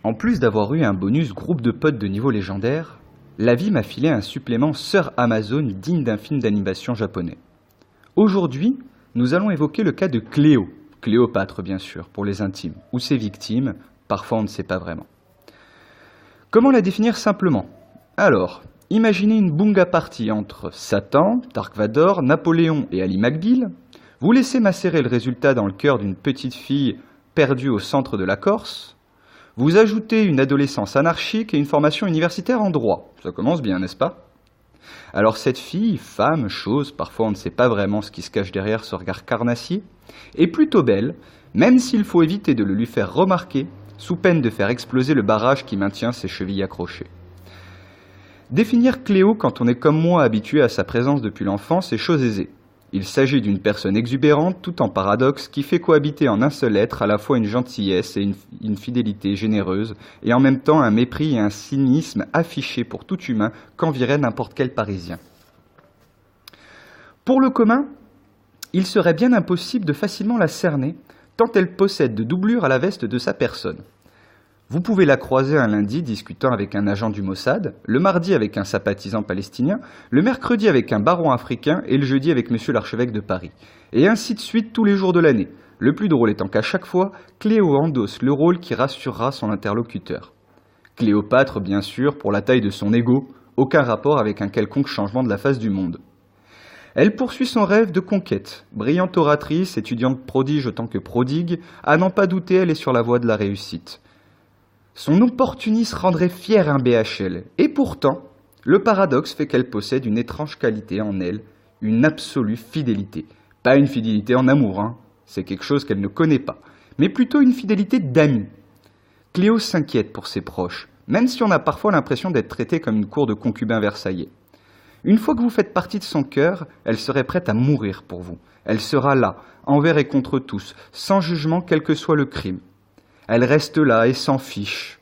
En plus d'avoir eu un bonus groupe de potes de niveau légendaire, la vie m'a filé un supplément Sœur Amazon digne d'un film d'animation japonais. Aujourd'hui, nous allons évoquer le cas de Cléo, Cléopâtre bien sûr, pour les intimes, ou ses victimes, parfois on ne sait pas vraiment. Comment la définir simplement? Alors, imaginez une bunga party entre Satan, Dark Vador, Napoléon et Ali McBeal. Vous laissez macérer le résultat dans le cœur d'une petite fille perdue au centre de la Corse. Vous ajoutez une adolescence anarchique et une formation universitaire en droit. Ça commence bien, n'est-ce pas? Alors cette fille, femme, chose, parfois on ne sait pas vraiment ce qui se cache derrière ce regard carnassier, est plutôt belle, même s'il faut éviter de le lui faire remarquer, sous peine de faire exploser le barrage qui maintient ses chevilles accrochées. Définir Cléo quand on est comme moi habitué à sa présence depuis l'enfance est chose aisée. Il s'agit d'une personne exubérante tout en paradoxe qui fait cohabiter en un seul être à la fois une gentillesse et une fidélité généreuse et en même temps un mépris et un cynisme affichés pour tout humain qu'envirait n'importe quel Parisien. Pour le commun, il serait bien impossible de facilement la cerner tant elle possède de doublures à la veste de sa personne. Vous pouvez la croiser un lundi discutant avec un agent du Mossad, le mardi avec un sympathisant palestinien, le mercredi avec un baron africain et le jeudi avec monsieur l'archevêque de Paris. Et ainsi de suite tous les jours de l'année. Le plus drôle étant qu'à chaque fois, Cléo endosse le rôle qui rassurera son interlocuteur. Cléopâtre, bien sûr, pour la taille de son ego, aucun rapport avec un quelconque changement de la face du monde. Elle poursuit son rêve de conquête. Brillante oratrice, étudiante prodige autant que prodigue, à n'en pas douter, elle est sur la voie de la réussite. Son opportunisme rendrait fier un BHL. Et pourtant, le paradoxe fait qu'elle possède une étrange qualité en elle, une absolue fidélité. Pas une fidélité en amour, hein. C'est quelque chose qu'elle ne connaît pas, mais plutôt une fidélité d'ami. Cléo s'inquiète pour ses proches, même si on a parfois l'impression d'être traité comme une cour de concubins versaillais. Une fois que vous faites partie de son cœur, elle serait prête à mourir pour vous. Elle sera là, envers et contre tous, sans jugement quel que soit le crime. Elle reste là et s'en fiche.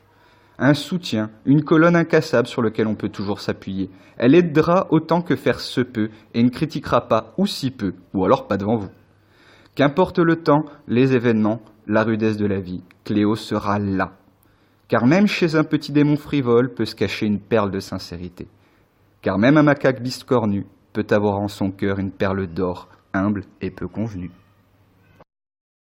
Un soutien, une colonne incassable sur laquelle on peut toujours s'appuyer. Elle aidera autant que faire se peut et ne critiquera pas ou si peu, ou alors pas devant vous. Qu'importe le temps, les événements, la rudesse de la vie, Cléo sera là. Car même chez un petit démon frivole peut se cacher une perle de sincérité. Car même un macaque biscornu peut avoir en son cœur une perle d'or, humble et peu convenue.